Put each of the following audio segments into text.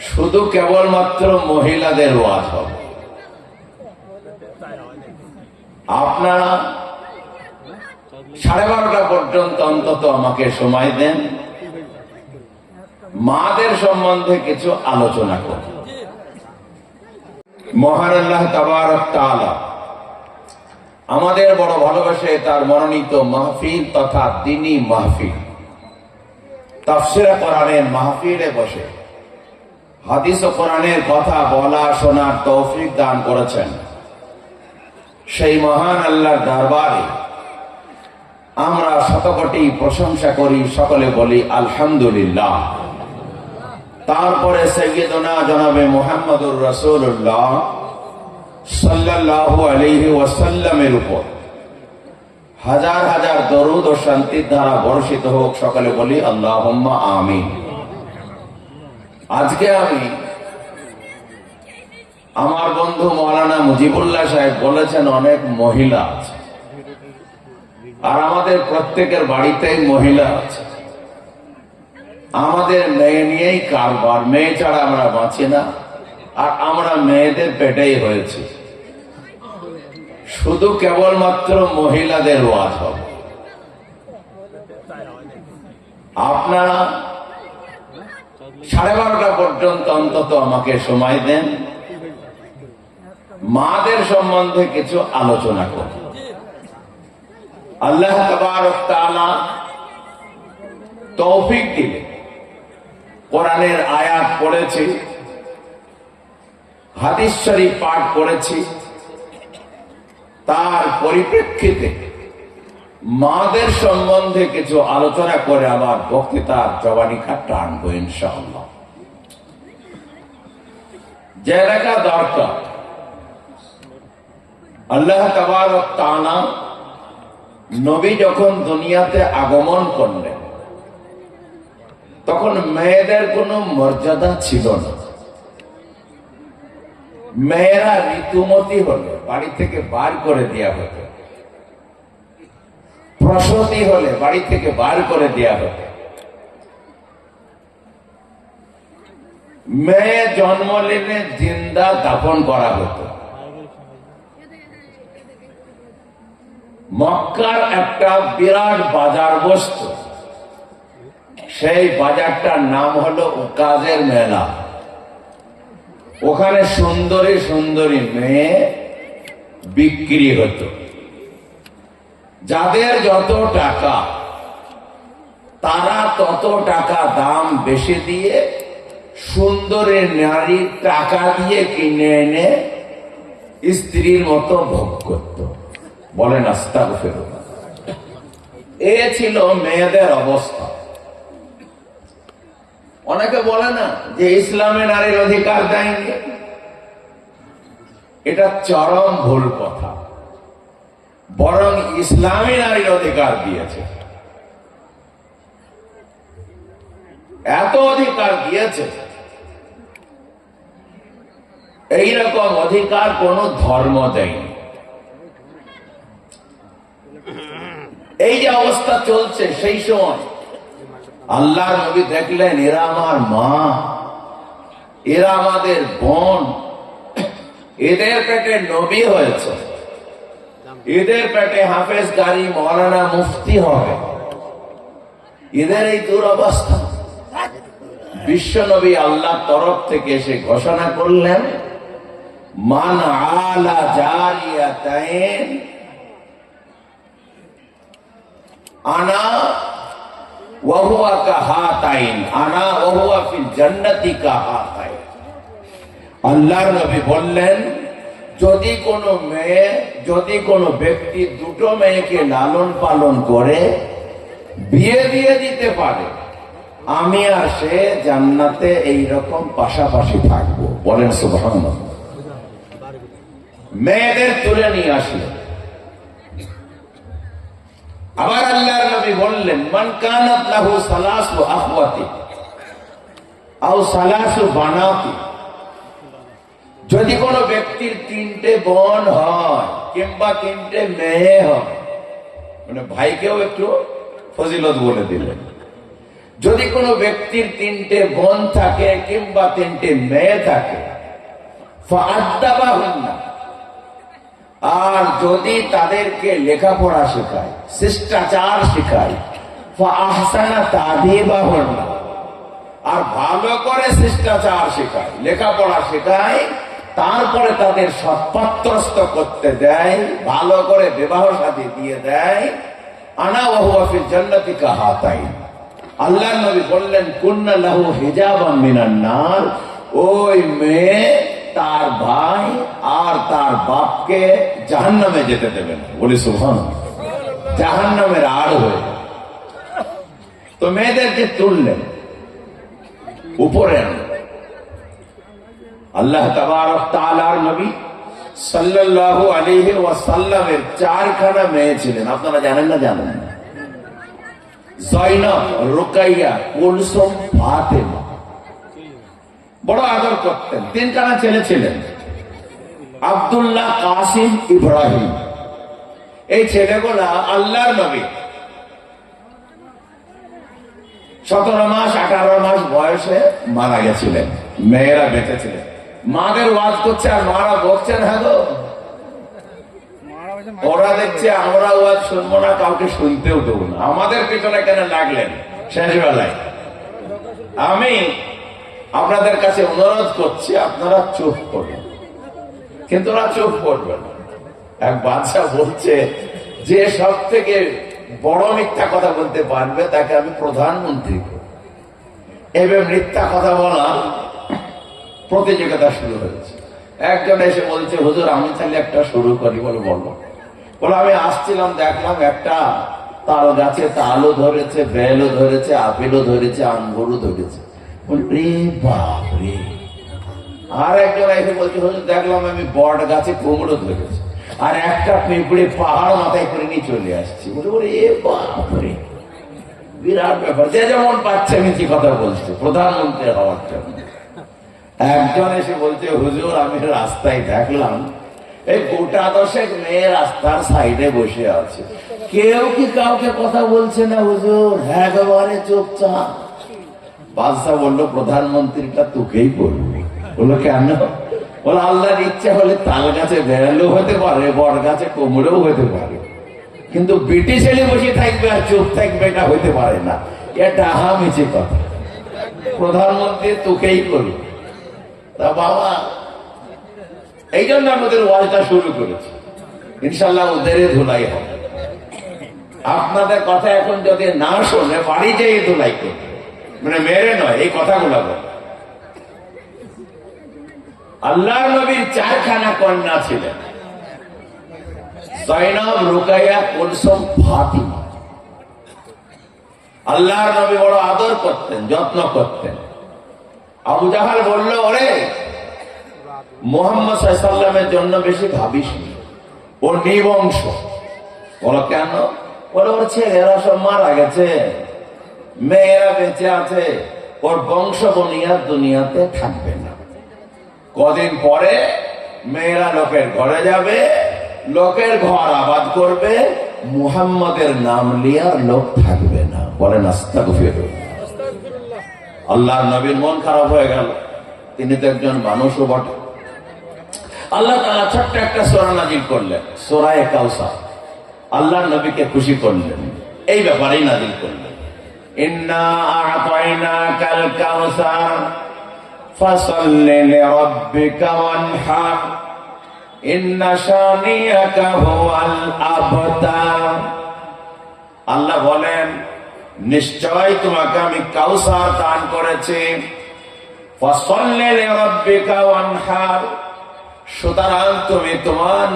শুধু কেবলমাত্র মহিলাদের ওয়াজ হবে। আপনারা 12:30 পর্যন্ত অন্তত আমাকে সময় দেন, মাদের সম্বন্ধে কিছু আলোচনা করব। মহান আল্লাহ তাবারক তাআলা আমাদের বড় ভালোবাসে তার মনোনীত মাহফিল তথা দ্বীনি মাহফিল, তাফসীরে কোরআনের মাহফিলে বসে হাদিস ও কোরআনের কথা বলা শোনার তৌফিক দান করেছেন। সেই মহান আল্লাহর দরবারে আমরা শতকোটি প্রশংসা করি, সকলে বলি আলহামদুলিল্লাহ। তারপরে সাইয়্যিদুনা জনাবে মুহাম্মদুর রাসূলুল্লাহ সাল্লাল্লাহু আলাইহি ওয়াসাল্লামের উপর হাজার হাজার দরুদ ও শান্তির ধারা বর্ষিত হোক, সকলে বলি আল্লাহুম্মা আমিন। আজকে আমি আমার বন্ধু মাওলানা মুজিবুল্লাহ সাহেব বলেছেন অনেক মহিলা আছে, আর আমাদের প্রত্যেকের বাড়িতেই মহিলা আছে। আমাদের মেয়ে নিয়েই কারবার, মেয়ে ছাড়া আমরা বাঁচি না, আর আমরা মেয়েদের পেটেই হয়েছি। শুধু কেবলমাত্র মহিলাদের ওয়াজ হবে। আপনারা 12:30 পর্যন্ত অন্তত আমাকে সময় দেন, মাদের সম্বন্ধে কিছু আলোচনা করব। আল্লাহ তাবারক তাআলা তৌফিক দিলে কোরআনের আয়াত পড়েছি, হাদিস শরীফ পাঠ করেছি, তার পরিপ্রেক্ষিতে মাদের সম্বন্ধে কিছু আলোচনা করে আমার বক্তৃতার জবানিকাটা আনবো ইনশাআল্লাহ। যে লেখা দরকার, আল্লাহ তাবারক তাআলা নবী যখন দুনিয়াতে আগমন করলেন তখন মেয়েদের কোনো মর্যাদা ছিল না। মেয়েরা ঋতুমতি হলে বাড়ি থেকে বার করে দেয়া হতো, প্রসূতি হলে বাড়ি থেকে বার করে দেয়া হতো। মেয়ে জন্ম নিলে জিন্দা দাফন করা হতো। মক্কার একটা বিরাট বাজার বসত, সেই বাজারটার নাম হলো উকাজের মেলা। ওখানে সুন্দরী সুন্দরী মেয়ে বিক্রি হতো। যাদের যত টাকা তারা তত টাকা দাম বেশি দিয়ে সুন্দরী নারীর টাকা দিয়ে কিনে এনে স্ত্রীর মতো ভোগ করত। বলেন আস্তাগফিরুল্লাহ। এ ছিল মেয়েদের অবস্থা। অনেকে বলে না যে ইসলামে নারীর অধিকার দেয়নি, এটা চরম ভুল কথা। বরং ইসলামী নারীর অধিকার দিয়েছে, এত অধিকার দিয়েছে, এইরকম অধিকার কোন ধর্ম দেয়নি। এই যে অবস্থা চলছে, সেই সময় আল্লাহর নবী দেখলেন এরা আমার মা, এরা আমাদের বোন, এদের পেটে নবী হয়েছে, এদের পেটে হাফেজ কারি মৌলানা মুফতি হবে, এদের এই দুরবস্থা। বিশ্ব নবী আল্লাহর তরফ থেকে এসে ঘোষণা করলেন, মান আলা জারিয়াতাইন আনা ওয়া হুয়া কাহাতাইন, আনা ওয়া হুয়া ফিল জান্নাতি কাহাতাইন। আল্লাহর নবী বললেন, যদি কোনো মেয়ে, যদি কোনো ব্যক্তি দুটো মেয়েকে লালন পালন করে বিয়ে দিয়ে দিতে পারে, আমি আর সে জান্নাতে এইরকম পাশাপাশি থাকবো। বলেন সুবহানাল্লাহ। মেয়েদের তুলে নিয়ে আসলেন। আবার আল্লাহর নবী বললেন, মান কানাত লাহু সালাসু আখওয়াতি আও সালাসু বানাতি, যদি কোনো ব্যক্তির 3টে বোন হয় কিংবা 3টে মেয়ে হয়, মানে ভাইকেও একটু ফজিলত বলে দিলেন, যদি কোনো ব্যক্তির 3টে বোন থাকে কিংবা 3টে মেয়ে থাকে, ফাআদ্দাবাহুন্না, আর যদি তাদেরকে লেখাপড়া শেখায়, শিষ্টাচার শেখায়, ফাআহসানা তা'দীবাহুন্না, আর ভালো করে শিষ্টাচার শেখায়, লেখাপড়া শেখায়, তারপরে তাদের সৎপাত্রস্থ করতে দেয়, ভালো করে বিবাহ শাদী দিয়ে দেয়, আনা ওয়া হুয়া ফিল জান্নাতি কাহাতাইন, আল্লাহর নবী বললেন কুন্না লাহু হিজাবাম মিনান নার, ওই মেয়ে তার ভাই আর তার বাপকে জাহান্নামে যেতে দেবে না। বলি সুবহানাল্লাহ। জাহান্নামের আড় হয়ে। তো মেয়েদেরকে তুললেন, উপরে আনলেন। আল্লাহ তাবারক তাআলার নবী সাল্লাল্লাহু আলাইহি ওয়াসাল্লামের 4খানা মেয়ে ছিলেন। আপনারা জানেন না? জানেন না? জয়নব, রুকাইয়া, কুলসুম, ফাতেমা। বড় আদর করতেন। 3খানা ছেলে ছিলেন, আব্দুল্লাহ, কাসিম, ইব্রাহিম। এই ছেলেগুলা আল্লাহর নবী 17 মাস 18 মাস বয়সে মারা গেছিলেন। মেয়েরা বেঁচে ছিলেন। মাদের ওয়াজ করছে আর মারা বকছেন, হ্যাঁ গো, ওরা দেখছে আমরা ওয়াজ শুনবো না, কাউকে শুনতেও দেবো না, আমাদের পিছনে কেন লাগলেন শেষ বেলায়। আমি আপনাদের কাছে অনুরোধ করছি, আপনারা চুপ করবেন, কিন্তু ওরা চুপ করবেন। এক বাদশা বলছে, যে সব থেকে বড় মিথ্যা কথা বলতে পারবে তাকে আমি প্রধানমন্ত্রী করব। এবার মিথ্যা কথা বলা প্রতিযোগিতা শুরু হয়েছে। একজন এসে বলছে, হুজুর আমি তাহলে একটা শুরু করি। বলো বলো। বলো, আমি আসছিলাম, দেখলাম একটা তাল গাছে তালও ধরেছে, বেলও ধরেছে, আপেলও ধরেছে, আঙ্গুরও ধরেছে। বাপরে। আর একজন এসে বলছে, হুজুর দেখলাম আমি বট গাছে কুমড়ো ধরেছে, আর একটা পিঁপড়ে পাহাড় মাথায় করে নিয়ে চলে আসছে। বলে বাপরে, বিরাট ব্যাপার। যে যেমন পাচ্ছে মিছি কথা বলছে প্রধানমন্ত্রী হওয়ার জন্য। একজন এসে বলছে, হুজুর আমি রাস্তায় দেখলাম এই গোটা 10 মেয়ে রাস্তার সাইডে বসে আছে, কেউ কি কাউকে কথা বলছে না হুজুর, একেবারে চুপচাপ। বাদশা বললো, প্রধানমন্ত্রীটা তোকেই বলবি। বললো কেন? বলো, আল্লাহর ইচ্ছা হলে তাল গাছে বেড়ালেও হতে পারে, বট গাছে কোমরেও হতে পারে, কিন্তু বিটি ছেলে বসে থাকবে আর চুপ থাকবে এটা হইতে পারে না। এটা হামিছে কথা, প্রধানমন্ত্রী তোকেই করবে। তা বাবা, এই জন্য আমাদের ওয়াজটা শুরু করেছি। ইনশাল্লাহ ওদের ধুলাই হবে। আপনাদের কথা এখন যদি না শোনে বাড়ি যেয়ে ধুলাই করবে, মানে মেরে নয়, এই কথাগুলো বলে। আল্লাহর নবীর 4খানা কন্যা ছিলেন, জয়নব, রুকাইয়া, কুলসুম, ফাতিমা। আল্লাহর নবী বড় আদর করতেন, যত্ন করতেন। আবু জাহাল বলল, ওরে মুহাম্মদ সাল্লাল্লাহু আলাইহি ওয়াসাল্লামের জন্য বেশি ভাবিস নি, ওর নিবংশ। বলো কেন? বলে ওর ছেলেরা সব মারা গেছে, মেয়েরা বেঁচে আছে, ওর বংশ বনিয়াদ দুনিয়াতে থাকবে না। কদিন পরে মেয়েরা লোকের ঘরে যাবে, লোকের ঘর আবাদ করবে, মুহাম্মাদের নাম লিয়ার লোক থাকবে না। বলেন আস্তাগফিরুল্লাহ। আল্লাহর নবীর মন খারাপ হয়ে গেল, তিনি তো একজন মানুষও বটে। আল্লাহ তাআলা ছোট্ট একটা সূরা নাযিল করলেন, সূরা কাউসার। আল্লাহর নবীকে খুশি করলেন, এই ব্যাপারেই নাযিল করলেন, ইন্না আ'তাইনাকাল কাউসার ফাসাল্লি লিরাব্বিকা ওয়ানহার ইন্না শানিয়াকা হুয়াল আবতার। আল্লাহ বলেন, নিশ্চয় তোমাকে আমি কাউসার দান করেছি, ফাসাল্লি লিরাব্বিকা ওয়ানহার, সুতরাং তুমি তোমার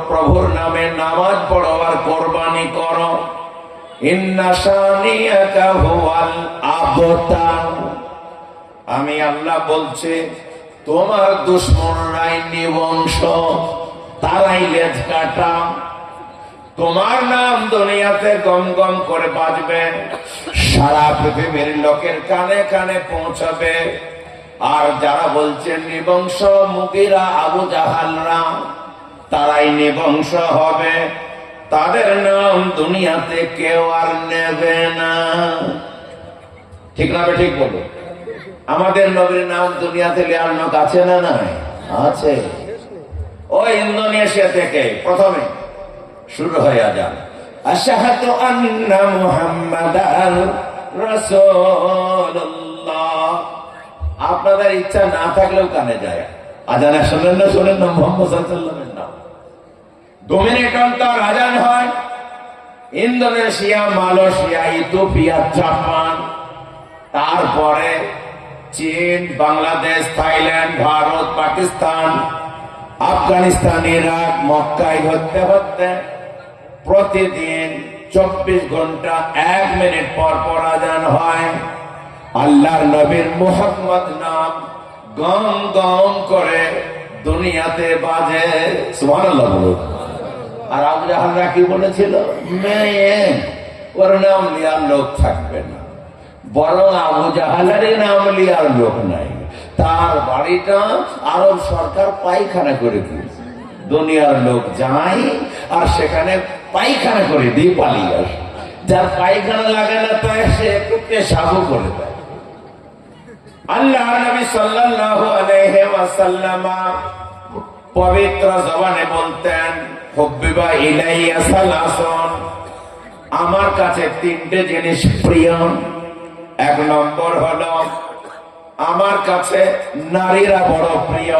প্রভুর নামে নামাজ পড়ো আর কোরবানি করো। ইন্না শানিয়াকা হুয়াল আবতার, আমি আল্লাহ বলছি তোমার দুশমনরাই নিবংশ, তারাই লেজ কাটা। তোমার নাম দুনিয়াতে গম গম করে বাজবে, সারা পৃথিবীর লোকের কানে কানে পৌঁছাবে। আর যারা বলছেন নিবংশ, মুগীরা, আবু জাহালরা, তারাই নিবংশ হবে, তাদের নাম দুনিয়াতে কেউ আর নেবে না। ঠিক না ঠিক বলো? আমাদের নবীর নাম দুনিয়াতে নেওয়ার লোক আছে না নাই? আছে। ওই ইন্দোনেশিয়া থেকে প্রথমে শুরু হয়ে যান, আশহাদু আন্না মুহাম্মাদান রাসূলুল্লাহ। আপনাদের ইচ্ছা না থাকলেও কানে যায়, আজানে শোনেন না মুহাম্মদ সাল্লাল্লাহু আলাইহি ওয়াসাল্লামের নাম। 2 মিনিট অন্তর আজান হয়। ইন্দোনেশিয়া, মালয়েশিয়া, ইথিওপিয়া, জাপান, তারপরে চীন, বাংলাদেশ, থাইল্যান্ড, ভারত, পাকিস্তান, আফগানিস্তান, ইরাক, মক্কায় হতে হতে প্রতিদিন 24 ঘন্টা 1 মিনিট পর পর আজান হয়। আল্লাহর নবীর মুহাম্মদ নাম গম গম করে দুনিয়াতে বাজে। সুবহানাল্লাহ বলুন। আর আবু জাহালরা কি বলেছিল? মেয়ে ওর নাম লিয়ার লোক থাকবে না। বরং আবু জাহালের নাম লিয়ার লোক নাই, তার বাড়িটা আরব সরকার পায়খানা করে দিয়েছে। দুনিয়ার লোক যায় আর সেখানে পায়খানা করে দিয়ে পালিয়ে আসে। যার পায়খানা লাগে না তাই সে একটু পেশাবু করে দেয়। আল্লাহ নবী সাল্লাল্লাহু আলাইহি ওয়াসাল্লাম পবিত্র জবানে বলতেন, হুব্বিবা ইলাইয়া সালাসুন, আমার কাছে 3টে জিনিস প্রিয়। 1 নম্বর হলো আমার কাছে নারীরা বড় প্রিয়,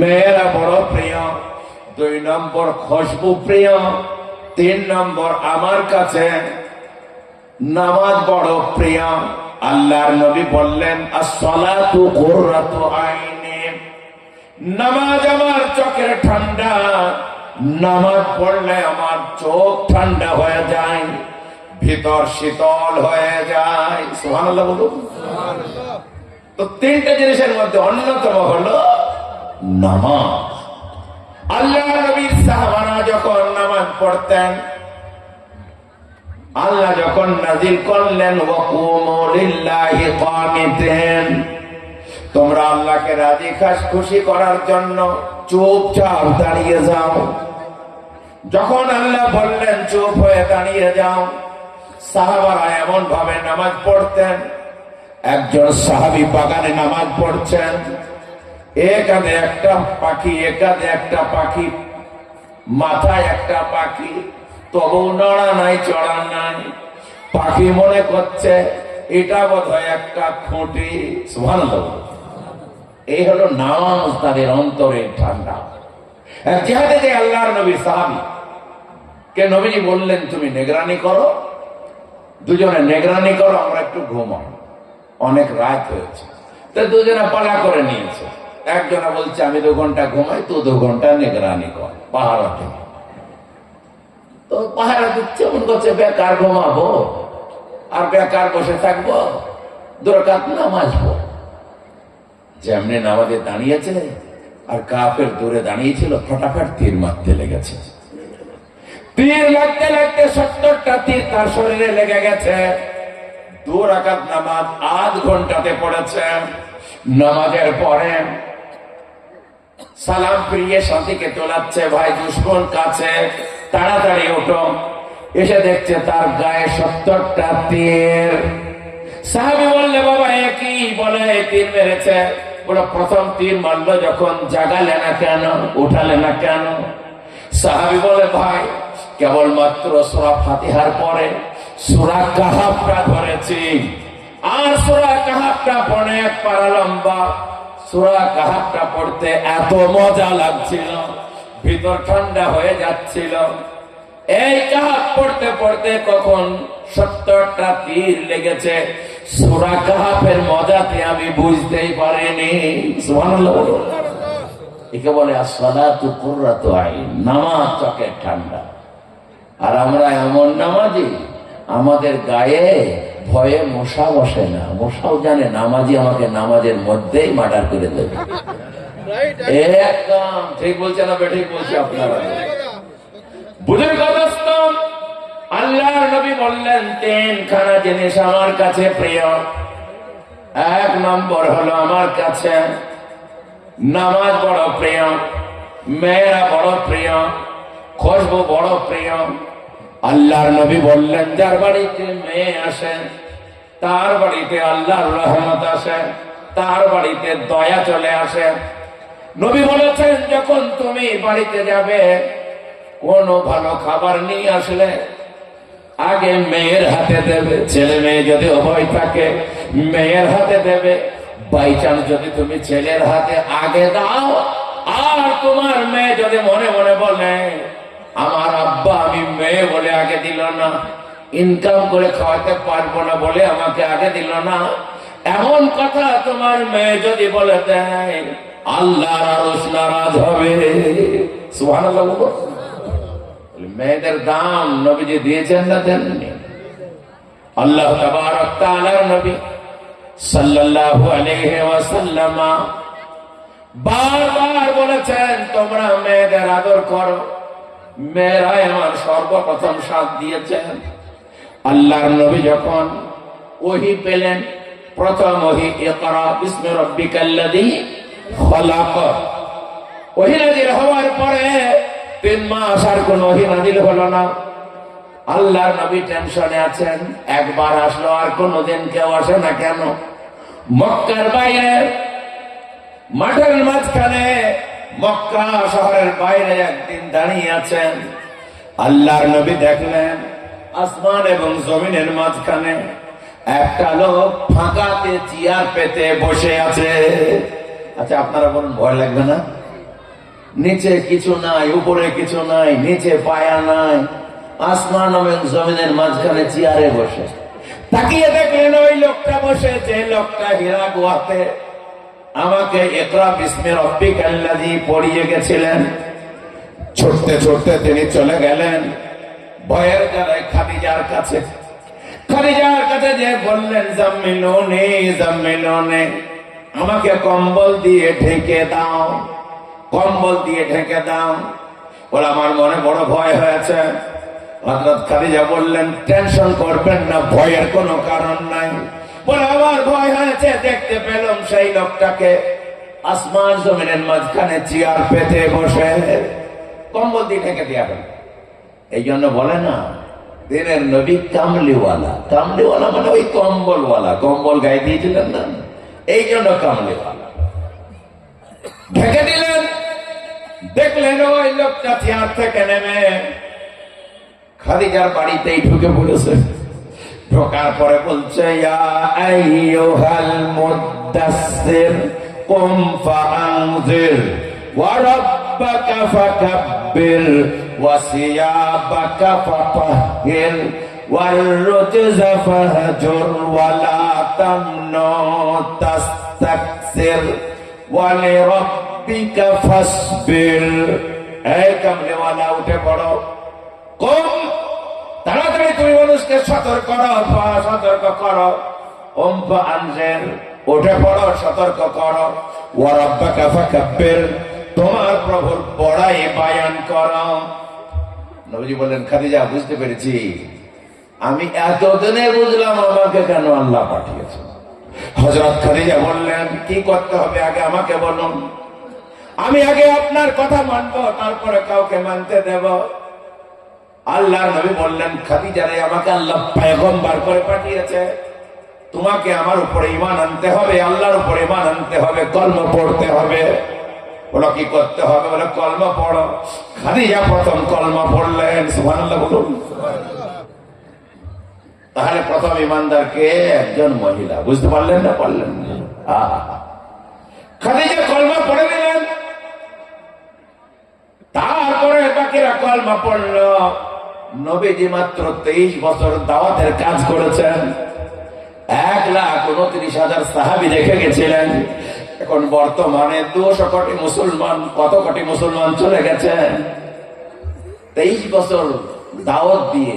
মেয়েরা বড় প্রিয়। 2 নম্বর খুশবু প্রিয়। 3 নম্বর আমার কাছে নামাজ বড় প্রিয়। আল্লাহর নবী বললেন, আস-সালাতু কুররাতু আইনি, নামাজ আমার চোখের ঠান্ডা। নামাজ পড়লে আমার চোখ ঠান্ডা হয়ে যায়, ভিতর শীতল হয়ে যায়। সুবহানাল্লাহ বলুন। তো 3টে জিনিসের মধ্যে অন্যতম হলো নামাজ। আল্লাহ নবীর সাহাবারা যখন নামাজ পড়তেন, আল্লাহ যখন নাজিল করলেন, ওয়াকুমু লিল্লাহি কানিতিন, তোমরা আল্লাহকে রাজি খুশি করার জন্য চুপচাপ দাঁড়িয়ে যাও। যখন আল্লাহ বললেন চুপ হয়ে দাঁড়িয়ে যাও, সাহাবারা এমন ভাবে নামাজ পড়তেন। একজন সাহাবী বাগানে নামাজ পড়ছেন, একাদে একটা পাখি, একাদে একটা পাখি, মাথায় একটা পাখি, তবু নড়া নাই চড়া নাই। পাখি মনে করছে এটা বোধহয় একটা খুঁটি। সুবহানাল্লাহ। এই হলো নামাজ, তাদের অন্তরে ঠান্ডা। জিহাদে যে আল্লাহর নবী সাহাবী কে নবীজি বললেন, তুমি নিগরানি করো, দুজনে নিগরানি করো, আমরা একটু ঘুমাই, অনেক রাত হয়েছে। তো দুজনে পালা করে নিয়েছে। একজনা বলছে আমি 2 ঘন্টা ঘুমাই, তুই 2 ঘন্টা নিগরানি কর পাহারা থেকে। তো পাহারা দিচ্ছে, মনে করছে বেকার ঘুমাবো আর বেকার বসে থাকবো, 2 রাকাত নামাজ পড়ব। যেমনি নামাজে দাঁড়িয়েছে আর কাফের দূরে দাঁড়িয়েছিল, ফটাফট তীর মারতে লেগেছে। তীর লাগতে লাগতে 70টা তীর তার শরীরে লেগে গেছে। 2 রাকাত নামাজ 8 ঘন্টাতে পড়েছে। নামাজের পরে সালাম ফিরিয়ে সাথীকে তোলাচ্ছে, ভাই দুশমন কাছে, তাড়াতাড়ি ওঠো। এসে দেখছে তার গায়ে 70টা তীর। সাহাবী বললে, বাবা এ কি? বলে তীর মেরেছে। বলে প্রথম তীর মারলো যখন জাগালে না কেন, উঠালে না কেন? সাহাবী বলে, ভাই কেবলমাত্র সূরা ফাতিহার পরে সূরা কাহাফটা ধরেছি, আর সূরা কাহাফটা পড়ে 1 পারা লম্বা। সূরা কাহাফটা পড়তে এত মজা লাগছিল, ভিতর ঠান্ডা হয়ে যাচ্ছিল। এই কাহাফ পড়তে পড়তে কখন 70টা তীর লেগেছে, সূরা কাহাফের মজাতে আমি বুঝতেই পারিনি। সুবহানাল্লাহ। একে বলে আস-সালাতু কুররাতু আইন, নামাজ চোখের ঠান্ডা। আর আমরা এমন নামাজি, আমাদের গায়ে ভয়ে মশা বসে না। মশাও জানে নামাজি আমাকে নামাজের মধ্যেই মার্ডার করে দেবে। একদম ঠিক বলছে না? ঠিক বলছি আপনারা। বুঝুন দোস্ত, আল্লাহর নবী বললেন 3খানা জিনিস আমার কাছে প্রিয়। 1 নম্বর হলো আমার কাছে নামাজ বড় প্রিয়, মেয়েরা বড় প্রিয়, খুশবু বড় প্রিয়। আল্লাহর নবী বললেন, যার বাড়িতে মেয়ে আসে তার বাড়িতে আল্লাহর রহমত আসে, তার বাড়িতে দয়া চলে আসে। নবী বলেছেন, যখন তুমি বাড়িতে যাবে, কোনো ভালো খাবার নিয়ে আসলে আগে মেয়ের হাতে দেবে। ছেলে মেয়ে যদি উভয় থাকে, মেয়ের হাতে দেবে। বাই চান্স যদি তুমি ছেলের হাতে আগে দাও, আর তোমার মেয়ে যদি মনে মনে বলে আমার আব্বা আমি মেয়ে বলে আগে দিল না, ইনকাম করে খাওয়াতে পারবো না বলে আমাকে আগে দিল না, এমন কথা তোমার মেয়ে যদি বলে দেয়, আল্লাহর আরশ নারাজ হবে। সুবহানাল্লাহ। মেয়েদের দাম নবীজি দিয়েছেন না দেননি? আল্লাহ তাবারক তাআলার নবী সাল্লাল্লাহু আলাইহি ওয়াসাল্লাম বারবার বলেছেন, তোমরা মেয়েদের আদর করো। মেয়েরাই আমার সর্বপ্রথম সাথ দিয়েছেন। আল্লাহর নবী যখন ওহী পেলেন, প্রথম ওহী ইকরা বিসমি রাব্বিকাল্লাযী খলাক, ওহী নাযিল হওয়ার পরে 3 মাস আর কোন ওহী নাযিল হলো না। আল্লাহর নবী টেনশনে আছেন, একবার আসলো আর কোনদিন কেউ আসে না কেন? মক্কার বাইরে মাঠের মাঝখানে, মক্কা শহরের বাইরে একদিন দাঁড়িয়ে আছেন। আল্লাহর নবী দেখলেন আসমান এবং জমিনের মাঝখানে একটা লোক ফাঁকাতে চেয়ার পেতে বসে আছে। আচ্ছা, আপনারা বলুন, ভয় লাগবে না? নিচে কিছু নাই, উপরে কিছু নাই, নিচে পায়া নাই, আসমান এবং জমিনের মাঝখানে চেয়ারে বসে। তাকিয়ে দেখলেন ওই লোকটা বসে, যে লোকটা হীরা গুহাতে আমাকে ইকরা বিসমি রাব্বিকাল্লাযী পড়িয়ে গেছিলেন। ছুটতে ছুটতে তিনি চলে গেলেন ভয়ের জ্বালায় খাদিজার কাছে। খাদিজার কাছে যে বললেন, জাম্মিলুনি জাম্মিলুনি, আমাকে কম্বল দিয়ে ঢেকে দাও, কম্বল দিয়ে ঢেকে দাও। বলে আমার মনে বড় ভয় হয়েছে। হযরত খাদিজা বললেন, টেনশন করবেন না, ভয়ের কোনো কারণ নাই। বলে আমার ভয় হয়েছে, দেখতে পেলাম সেই লোকটাকে আসমান জমিনের মাঝখানে চেয়ার পেতে বসে, কম্বল দিয়ে ঢেকে দেওয়া হল। এই জন্য বলে না, দিনের নবী কামলিওয়ালা। কামলিওয়ালা মানে ওই কম্বলওয়ালা, কম্বল গায়ে দিয়েছিলেন না, এই জন্য কামলিওয়ালা। ঢেকে দিলেন, দেখলেন ওই লোকটা চেয়ার থেকে নেমে খাদিজার বাড়িতেই ঢুকে পড়েছে। ঢোকার পরে বলছে, ইয়া আইয়ুহাল মুদাসসির কুম ফাআনজির ওয়া রাব্বাকা ফাকাব্বির ওয়া সিয়াবাকা ফাতাহহির ওয়ার রুজযা ফাহজুর ওয়া লা তামনু তাস্তাকসির ওয়া লিরাব্বিকা ফাসবির। এই কামলিওয়ালা, উঠে পড়ো, কম তাড়াতাড়ি তুমি মানুষকে সতর্ক করো। উঠে পড়ো, সতর্ক করো। ওয়া রাব্বাকা ফাকাব্বির, তোমার প্রভুর বড়াই বায়ান করো। নবীজি বললেন, খাদিজা বুঝতে পেরেছি, আমি এতদিনে বুঝলাম আমাকে কেন আল্লাহ পাঠিয়েছে। হযরত খাদিজা বললেন, কি করতে হবে আগে আমাকে বলুন, আমি আগে আপনার কথা মানবো, তারপরে কাউকে মানতে দেব। আল্লাহর নবী বললেন, খাদিজা রে, আমাকে আল্লাহ পয়গম্বর করে পাঠিয়েছে, তোমাকে আমার উপরে ঈমান আনতে হবে, আল্লাহর উপরে ঈমান আনতে হবে, কলমা পড়তে হবে। বলো কি করতে হবে? বলে কলমা পড়ো। খাদিজা প্রথম কলমা পড়লেন। সুবহানাল্লাহ বলুন। তাহলে প্রথম ঈমানদার কে? একজন মহিলা। বুঝতে পারলেন না? পারলেন না? খাদিজা কলমা পড়ে দিলেন, তারপরে বাকিরা কলমা পড়ল। নবীজি মাত্র 23 বছর দাওয়াতের কাজ করেছেন, 1,29,000 সাহাবী রেখে গেছিলেন। এখন বর্তমানে 200 কোটি মুসলমান, কত কোটি মুসলমান চলে গেছেন। 23 বছর দাওয়াত দিয়ে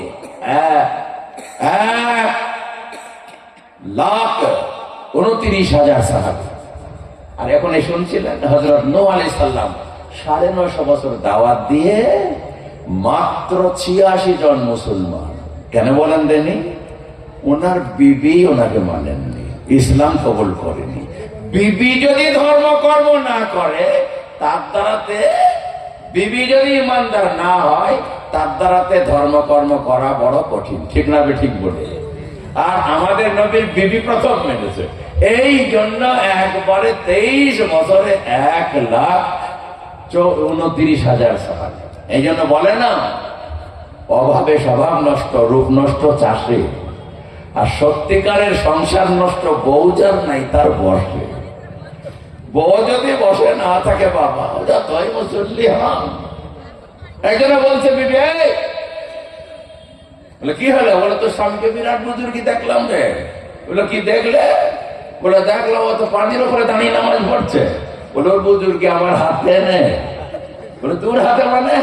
1,29,000 সাহাবী। আর এখন শুনছিলেন হযরত নূহ আলাইহিস সালাম 950 বছর দাওয়াত দিয়ে মাত্র 86 জন মুসলমান। কেন বলেন দেনি? ওনার বিবি ওনাকে মানেননি, ইসলাম কবুল করেনি। বিবি যদি ধর্ম কর্ম না করে, তার দ্বারাতে, বিবি যদি ইমানদার না হয়, তার দ্বারাতে ধর্ম কর্ম করা বড় কঠিন। ঠিক না? ঠিক বলে। আর আমাদের নবীর বিবি প্রথম মেনেছে। এই জন্য একবারে 23 বছরে 1,29,000 সাহাবী। এই জন্য বলে না, অভাবে স্বভাব নষ্ট, রূপ নষ্ট চাষে, আর সত্যিকারের সংসার নষ্ট বউ যার নাই তার বসে। বউ যদি বসে না থাকে বাবা, ওটা তৈ মুসল্লি হন। একজনে বলছে বিবি, বলে কি হলো? বলে তো স্বামীকে বিরাট বুজুর্গি দেখলাম রে। বলে কি দেখলে? বলে দেখলাম ও তো পানির উপরে দাঁড়িয়ে নামাজ পড়ছে। বলে ওর বুজুর্গি আমার হাতে নে। বলে তোর হাতে মানে?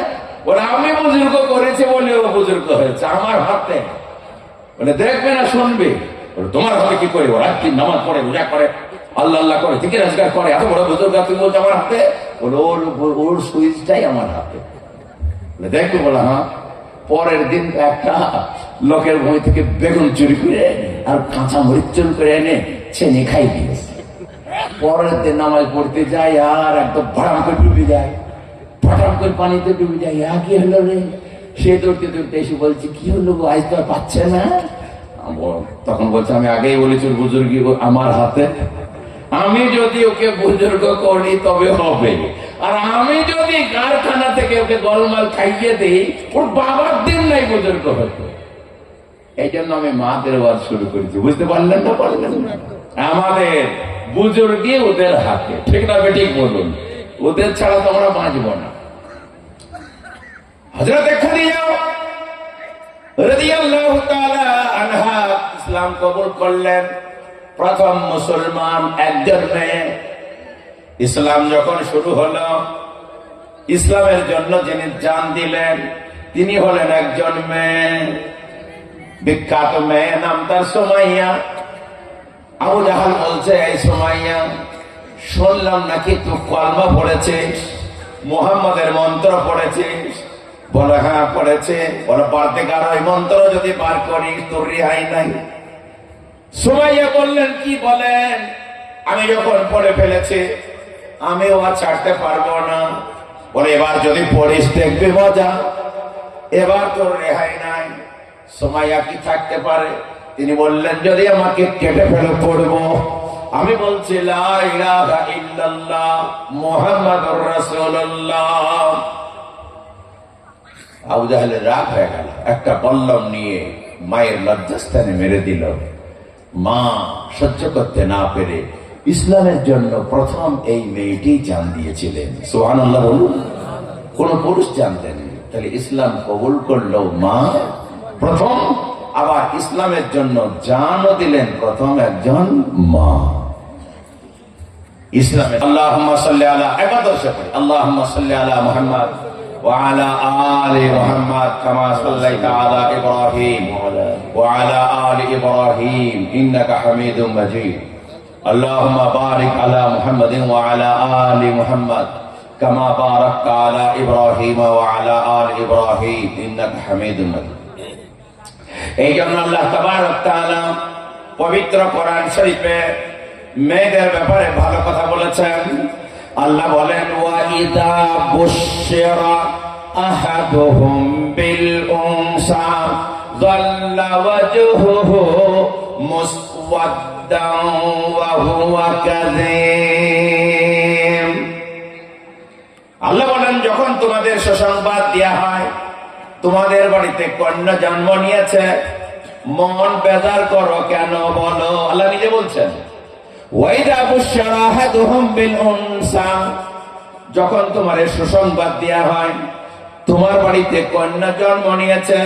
বলে আমি বুজুর্গ করেছি বলে ও বুজুর্গ হয়েছে, আমার হাতে। বলে দেখবে না শুনবে? বলে তোমার হাতে কি করে? ও রাত্রি নামাজ পড়ে, রোজা করে, আল্লাহ আল্লাহ করে, জিকির আজকার করে, এত বড় বুজুর্গ তুমি বলছো আমার হাতে? বলে ওর সুইচটাই আমার হাতে। বলে দেখবে? বলে হ্যাঁ। পরের দিন একটা লোকের বই থেকে বেগুন চুরি করে আর কাঁচা মরিচ চুরি করে এনে ছেনে খাই দিয়েছে। পরের দিন নামাজ পড়তে যায় আর একদম ভাড়াম করে ডুবে যায়, ফাটাম করে পানিতে ডুবে যায়। কি হলো রে? সে দৌড়তে দৌড়তে এসে বলছে কি হলো গো, আজ তো আর পাচ্ছে না। তখন বলছে আমি আগেই বলেছি ওর বুজুর্গি আমার হাতে। আমি যদি ওকে বুজুর্গ করি তবে হবে, আর আমি যদি কারখানা থেকে ওকে গোলমাল খাইয়ে দিই ওর বাবার দিন নাই বুজুর্গ হতো। এই জন্য আমি মাদের ওয়াজ শুরু করেছি। বুঝতে পারলেন না? পারলেন না? আমাদের বুজুর্গি ওদের হাতে, ঠিক না বেঠিক বলুন? ওদের ছাড়া তোমরা বাঁচবো না। হযরত খাদিজা রাদিয়াল্লাহু তাআলা আনহা ইসলাম কবুল করলেন, প্রথম মুসলমান একজন মেয়ে। ইসলাম যখন শুরু হলো, ইসলামের জন্য যিনি জান দিলেন তিনি হলেন একজন মেয়ে, বিখ্যাত মেয়ে, নাম তার সুমাইয়া। আবু জাহাল বলছে, এই সুমাইয়া, শুনলাম নাকি তুই কলমা পড়েছিস, মুহাম্মাদের মন্ত্র পড়েছিস। বলে হ্যাঁ পড়েছে। বলে পারতে কারো ওই মন্ত্র যদি পার করিস তোর রেহাই নাই। সুমাইয়া বললেন কি বলেন? আমি যখন পড়ে ফেলেছি আমিও আর ছাড়তে পারবো না। বলে এবার যদি পড়িস দেখবি মজা, এবার তোর রেহাই নাই। সুমাইয়া কি থাকতে পারে? তিনি বললেন যদি আমাকে কেটে ফেলে পড়বো। আমি বলছি লা ইলাহা ইল্লাল্লাহ মুহাম্মাদুর রাসূলুল্লাহ। আবু জাহেলের রাগ হয়ে গেল, একটা বল্লম নিয়ে মায়ের লজ্জাস্থানে মেরে দিল। মা সহ্য করতে না পেরে ইসলামের জন্য প্রথম এই মেয়েটি জান দিয়েছিলেন। সুবহানাল্লাহ বলুন। কোন পুরুষ জানতেন? তাহলে ইসলাম কবুল করলো মা প্রথম, আবার ইসলামের জন্য জানও দিলেন প্রথম একজন মা। ইসলামে আল্লাহুম্মা সাল্লি আলা, একবার দর্শক করি, আল্লাহুম্মা সাল্লি আলা মুহাম্মদ ওয়া আলা আলি মুহাম্মদ কামা সাল্লাইতা আলা ইব্রাহিম ওয়া আলা আলি ইব্রাহিম ইন্নাকা হামিদুম মাজিদ। আল্লাহুম্মা বারিক আলা মুহাম্মাদিন ওয়া আলা আলি মুহাম্মদ কামা বারাকতা আলা ইব্রাহিম ওয়া আলা আলি ইব্রাহিম ইন্নাকা হামিদুম মাজিদ। এই জন্য আল্লাহ তাবারক ওয়া তাআলা পবিত্র কোরআন শরীফে মেয়েদের ব্যাপারে ভালো কথা বলেছেন। আল্লাহ বলেন ওয়া ইযা বুশশিরা আহাদুহুম বিল উনসা যাল্লা ওয়াজহুহু মুসওয়াদ্দান ওয়া হুয়া কাযীম। আল্লাহ বলেন যখন তোমাদের সুসংবাদ দেয়া হয় তোমাদের বাড়িতে কন্যা জন্ম নিয়েছে, মন বেজার করো কেন বলো? আল্লাহ নিজে বলছেন ওয়াইদা বুশশিরা আহাদুহুম বিল উনসা, যখন তোমার সুসংবাদ দেয়া হয় তোমার বাড়িতে কন্যা জন্ম নিয়েছে,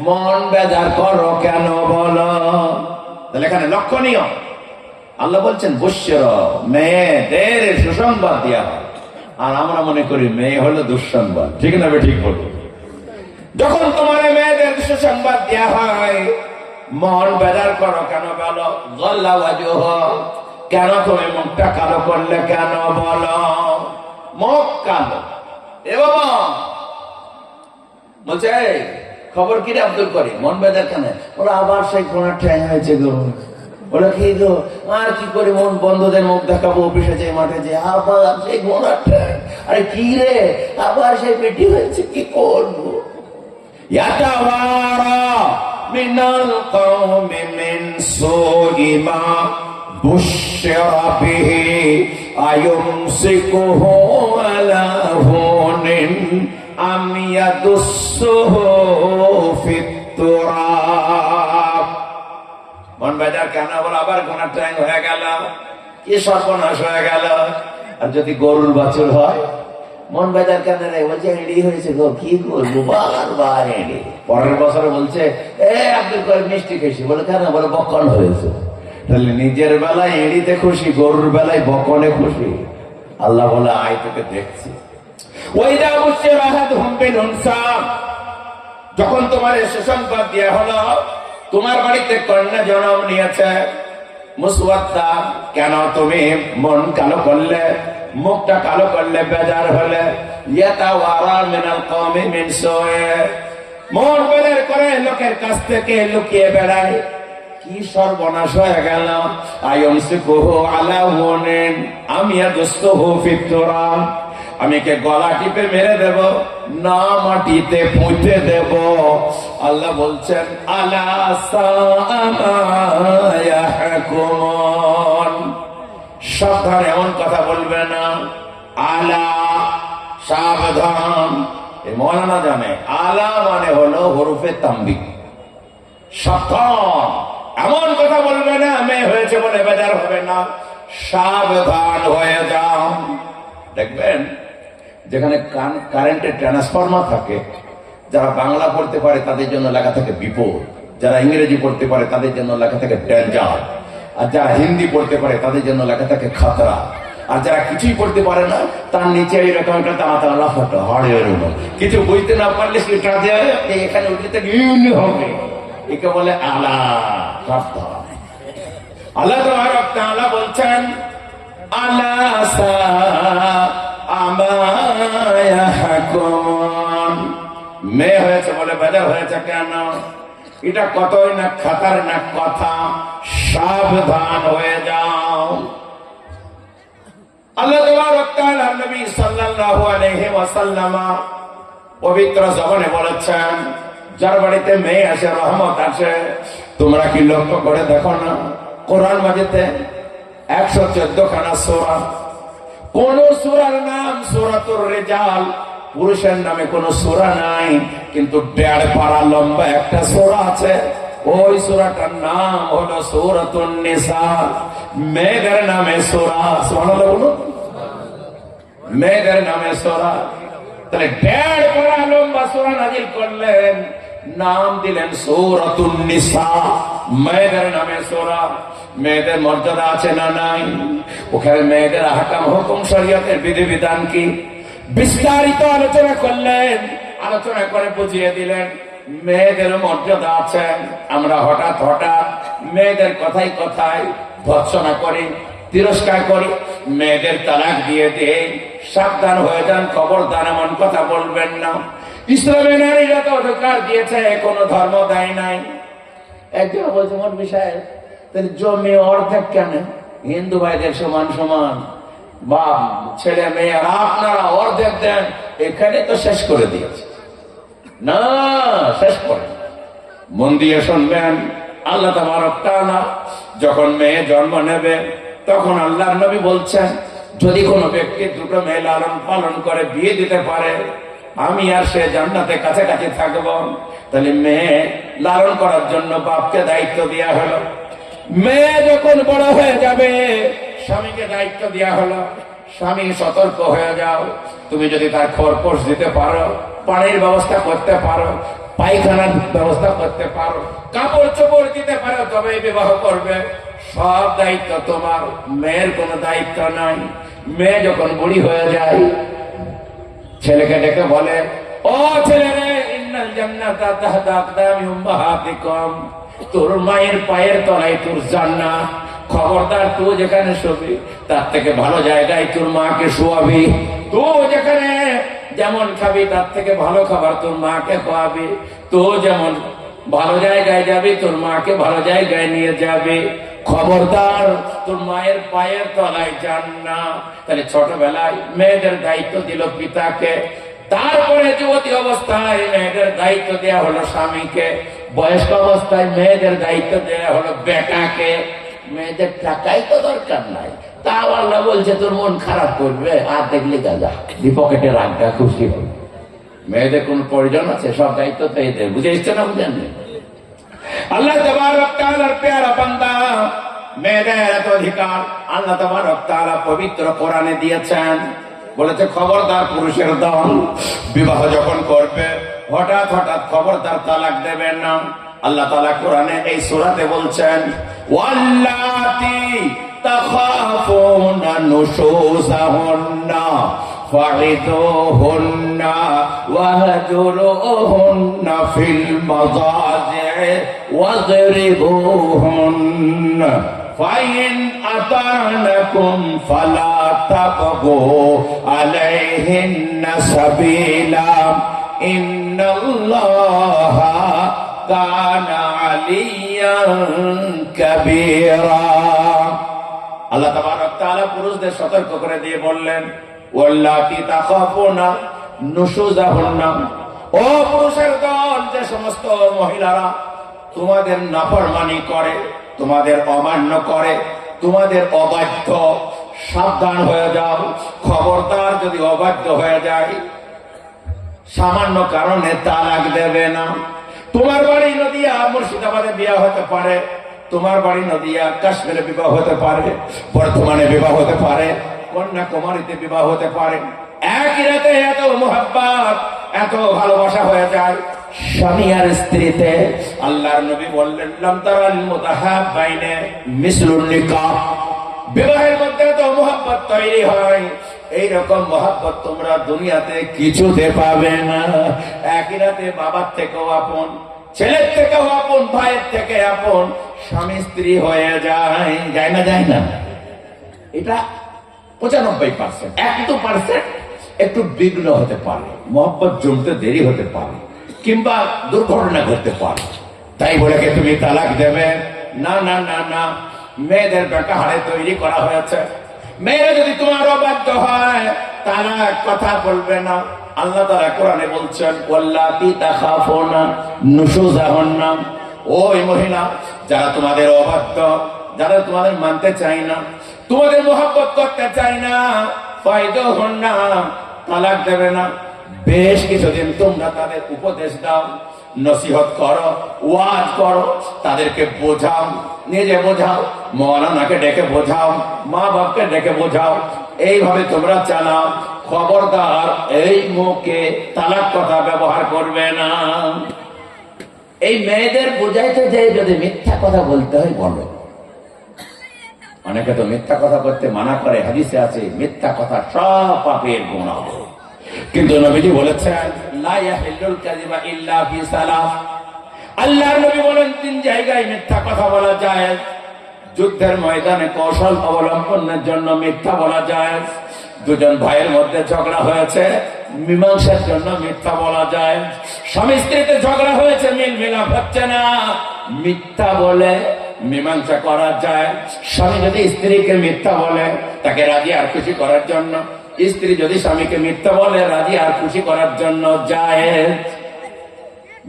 মন বেজার করো কেন বলো? তাহলে এখানে লক্ষণীয় আল্লাহ বলছেন বুশশিরা, মেয়েদের সুসংবাদ দেয়া হয়। আর আমরা মনে করি মেয়ে হলো দুঃসংবাদ, ঠিক না? ঠিক বলবো। যখন তোমার মেয়েদের সুসংবাদ দেয়া হয় মন বেজার করো কেন বলো? যাল্লা ওয়াজহুহু, কেন তুমি মুখটা কালো করলে কেন বলো? মুখ কালো। এ বাবা বলছে খবর কি রে আব্দুল করিম, মন বেজার কেন? বলে আবার সেই কোনা ঠ্যাং হয়েছে গো। বলে কি গো? আর কি করে মন বন্ধুদের মুখ দেখাবো, অফিসে যে মাঠে যে আবার সেই কোনা ঠ্যাং। আরে কি রে আবার সেই পেটি হয়েছে, কি করবো? ইয়াতাওয়ারা মিনাল কওমি মিন সুই মা বুশরা বিহি আয়ুমসিকুহু আলা হুনিন আম ইয়াদুসসুহু ফিত তুরাব। মন বাজার কেন বলে আবার গোনা ট্যাং হয়ে গেল, কি সর্বনাশ হয়ে গেল। আর যদি গরুর বাছুর হয়, মন বাজার কেন রে, বলছে এড়ি হয়েছে গো, কি করবো বারবার এড়ি। পরের বছরে বলছে আব্দুল করিম মিষ্টি খেয়েছি, বলে কেন, বলে বকন হয়েছে। তাহলে নিজের বেলায় এড়িতে খুশি, গরুর বেলায় বকনে খুশি। আল্লাহ বলে আয় তোকে দেখছি। ওইটা অবশ্যই রাহাত হুমবিন উনসা, যখন তোমার সুসংবাদ দেওয়া হলো তোমার বাড়িতে কন্যা জন্ম নিয়েছে, মুসওয়াদ্দা, কেন তুমি মন কালো করলে, মুখটা কালো করলে, বেজার হলে, ইয়াতাওয়ারা মিনাল কওমি মিন সুই, মন বের করে লোকের কাছ থেকে লুকিয়ে বেড়ায়। কি সর্বনাশ হয়ে গেল। আয়ুমসিকুহু আলা হুনিন আম ইয়াদুসসুহু ফিত তুরাব, আমি কে গলা টিপে মেরে দেব না মাটিতে পুঁতে দেব। আল্লাহ বলছেন আলা সাআ ইয়াহকুমুন, সাবধান, এমন কথা বলবে না। আলা, সাবধান। এই মৌলানা জানে আলা মানে হলো হরফে তাম্বিক, সাবধান, এমন কথা বলবে না, মেয়ে হয়েছে বলে বেজার হবে না, সাবধান হয়ে যাও। দেখবেন যেখানে কারেন্টের ট্রান্সফরমার থাকে, যারা বাংলা পড়তে পারে তাদের জন্য লেখা থাকে বিপদ, যারা ইংরেজি পড়তে পারে তাদের জন্য লেখা থাকে ডেঞ্জার, আর যারা হিন্দি পড়তে পারে তাদের জন্য লেখা থাকে খাতরা, আর যারা কিছুই পড়তে পারে না তার নিচে এরকম একটা তাড়া লাফাটো হাড়ের কিছু বুঝতে না পারলে সেটা দেয় এখানে উঠতে ইউনি হবে। একে বলে আলা, সাবধান। আল্লাহ তাআলা বলছেন আলা মেয়ে হয়েছে বলে বেজার হয়েছে কেন, এটা কতই না খাতারনাক কথা, সাবধান হয়ে যাও। আল্লাহ তাআলা নবী সাল্লাল্লাহু আলাইহি ওয়াসাল্লাম পবিত্র জবানে বলেছেন, যার বাড়িতে মেয়ে আসে রহমত আসে। তোমরা কি লক্ষ্য করে দেখো না, কোরআন মাজিদে 114 খানা সূরা, কোন সূরার নাম সূরাতুর রিজাল, পুরুষের নামে কোন সূরা নাই, কিন্তু 1.5 পারা লম্বা একটা সূরা আছে। ওই সূরাটার নাম হলো সূরাতুন নিসা, মেয়েদের নামে সূরা। সুবহানাল্লাহ বলুন, মেয়েদের নামে সূরা। তাহলে 1.5 পারা লম্বা সূরা নাযিল করলেন, নাম দিলেন সূরাতুন নিসা, মেয়েদের নামে সূরা। মেয়েদের মর্যাদা আছে না নাই? ওখানে মেয়েদের আহকাম, হুকুম, শরীয়তের বিধিবিধান কি বিস্তারিত আলোচনা করলেন, আলোচনা করে বুঝিয়ে দিলেন মেয়েদের মর্যাদা আছে। আমরা হঠাৎ মেয়েদের কথাই কথায় ভৎসনা করি, তিরস্কার করি, মেয়েদের তালাক দিয়ে দিয়ে। সাবধান হয়ে যান, খবরদার এমন কথা বলবেন না। ইসলামে নারীরা তো অধিকার দিয়েছে, কোনো ধর্ম দেয় নাই। একজন বলছে মোট বিষয় তাহলে জমি অর্ধেক কেন, হিন্দু ভাইদের সমান সমান, বা ছেলে মেয়ে আপনারা অর্ধেক দেন, এখানে তো শেষ করে দিয়েছে। না, শেষ করে মন দিয়ে শুনবেন। আল্লাহ তাবারক তাআলা যখন মেয়ে জন্ম নেবে তখন আল্লাহর নবী বলছেন, যদি কোনো ব্যক্তি দুটো মেয়ে লালন পালন করে বিয়ে দিতে পারে, আমি আর সে জান্নাতে কাছাকাছি থাকবো। তাহলে মেয়ে লালন করার জন্য বাপকে দায়িত্ব দেওয়া হলো। মেয়ে যখন বড় হয়ে যাবে স্বামীকে দায়িত্ব দেওয়া হলো। স্বামী সতর্ক হয়ে যাও, তুমি যদি তার খরপোশ দিতে পারো, পানির ব্যবস্থা করতে পারো, পায়খানার ব্যবস্থা করতে পারো, কাপড় চোপড় দিতে পারো, তবে বিবাহ করবে। সব দায়িত্ব তোমার, মেয়ের কোনো দায়িত্ব নাই। মেয়ে যখন বুড়ি হয়ে যায় ছেলেকে ডেকে বলে, ও ছেলে রে, ইন্নাল জান্নাতা তাহতা আকদামি উম্মাহাতিকুম, তোর মায়ের পায়ের তলায় তোর জান্নাত। খবরদার, তুই যেখানে শোবি তার থেকে ভালো জায়গায় তোর মাকে শোয়াবি। তুই যেখানে যেমন খাবি তার থেকে ভালো খাবার তোর মাকে খাওয়াবি। তুই যেমন ভালো জায়গায় যাবি তোর মাকে ভালো জায়গায় নিয়ে যাবি। খবরদার, তোর মায়ের পায়ের তলায় জান্নাত। তাহলে ছোটবেলায় মেয়েদের দায়িত্ব দিল পিতাকে, তারপরে যুবতী অবস্থায় মেয়েদের দায়িত্ব দেওয়া হলো স্বামীকে। বয়স্ক অবস্থায় মেয়েদের দায়িত্ব দেওয়া হলো বেটাকে। মেয়েদের টাকাই তো দরকার নাই, তাও আল্লাহ বলছে তোর মন খারাপ করবে আর দেখলে যা পকেটে রাখা খুশি হবে। মেয়েদের কোন প্রয়োজন আছে? সব দায়িত্ব তো এদের, বুঝে এসছে না? বুঝেন আল্লাহ তাবারক তাআলার প্যারা বান্দা, মেয়েদের এত অধিকার আল্লাহ তাবারক তাআলা পবিত্র কোরআনে দিয়েছেন। বলেছে খবরদার পুরুষের দল বিবাহ যখন করবে হঠাৎ হঠাৎ খবরদার তালাক দেবেন না। আল্লাহ তাআলা কোরআনে এই সূরাতে বলছেন ওয়াল্লাতি তাখাফুনা নুশুজাহুন্না ফাইদুহুন্না ওয়াহজুরুহুন্না ফিল মাযাজি' ওয়াযরিবুহুন্না ফাইন আতানাকুম ফালা তাবগু আলাইহিন্না সাবিলা ইন্নাল্লাহা কানা আলিয়ান কাবীরা। আল্লাহ তাবারক তাআলা পুরুষদের সতর্ক করে দিয়ে বললেন ওয়াল্লাতি তাখাফুনা নুশুজাহুন্না, ও পুরুষের দল, যে সমস্ত মহিলারা তোমাদের নাফরমানি করে, তোমাদের অমান্য করে, তোমাদের অবাধ্য, সাবধান হয়ে যাও। খবরদার যদি অবাধ্য হয়ে যায় সামান্য কারণে তালাক দেবে না। তোমার বাড়ি নদিয়া মুর্শিদাবাদে বিবাহ হতে পারে, তোমার বাড়ি নদিয়া কাশ্মীরে বিবাহ হতে পারে, বর্ধমানে বিবাহ হতে পারে, কন্যাকুমারীতে বিবাহ হতে পারে। একই রাতে এত মোহাব্বত, এত ভালোবাসা হয়ে যায় স্বামী আর স্ত্রীতে। আল্লাহর নবী বললেন লাম তারাল মুতাহাব্বাইনে মিসলুন নিকাহ, বিবাহের মধ্যে এত মোহাব্বত তৈরি হয়, এইরকম মোহাব্বত তোমরা দুনিয়াতে কিছুতে পাবে না। একই রাতে বাবার থেকেও আপন, ছেলের থেকেও আপন, ভাইয়ের থেকে আপন স্বামী স্ত্রী হয়ে যায়। যায় না? যায় না? এটা 95%। 1% একটু বিঘ্ন হতে পারে, মোহাব্বত জমতে দেরি হতে পারে, কিংবা দুর্ঘটনা ঘটতে পারে। তাই বলে কি তুমি তালাক দেবে? না না না না, মেয়েদের বেটা হাড়ে তৈরি করা হয়েছে। মেয়েরা যদি তোমার অবাধ্য হয় তালাক কথা বলবে না। আল্লাহ তাআলা কোরআনে বলছেন ওয়াল্লাতি তাখাফুনা নুশুজাহুন্না, ওই মহিলা যারা তোমাদের অবাধ্য, যারা তোমাদের মানতে চায় না, তোমাদের মোহাব্বত করতে চায় না, ফাইদুহুন্না, তালাক দেবে না। বেশ কিছুদিন তোমরা তাদের উপদেশ দাও, নসিহত করো, ওয়াজ করো, তাদেরকে বোঝাও, নিজে বোঝাও, মওলানাকে ডেকে বোঝাও, মা বাপকে ডেকে বোঝাও। এইভাবে তোমরা চালাও। খবরদার এই মুখে তালাক কথা ব্যবহার করবে না। এই মেয়েদের বোঝাইতে যে যদি মিথ্যা কথা বলতে হয় বলো। অনেকে তো মিথ্যা কথা বলতে মানা করে, হাদিসে আছে মিথ্যা কথা সব পাপের গুনাহ। কিন্তু নবীজি বলেছেন লা ইয়াহিল্লুল কাযিবা ইল্লা ফি সালাস, আল্লাহর নবী বলেন 3 জায়গায় মিথ্যা কথা বলা যায়। যুদ্ধের ময়দানে কৌশল অবলম্বনের জন্য মিথ্যা বলা যায়। দুজন ভাইয়ের মধ্যে ঝগড়া হয়েছে, মীমাংসার জন্য মিথ্যা বলা যায়। স্বামী স্ত্রীতে ঝগড়া হয়েছে, মিল মিলাপ হচ্ছে না, মিথ্যা বলে মীমাংসা করা যায়। স্বামী যদি স্ত্রীকে মিথ্যা বলে তাকে রাজি আর খুশি করার জন্য, স্ত্রী যদি স্বামীকে মিথ্যা বলে রাজি আর খুশি করার জন্য যায়।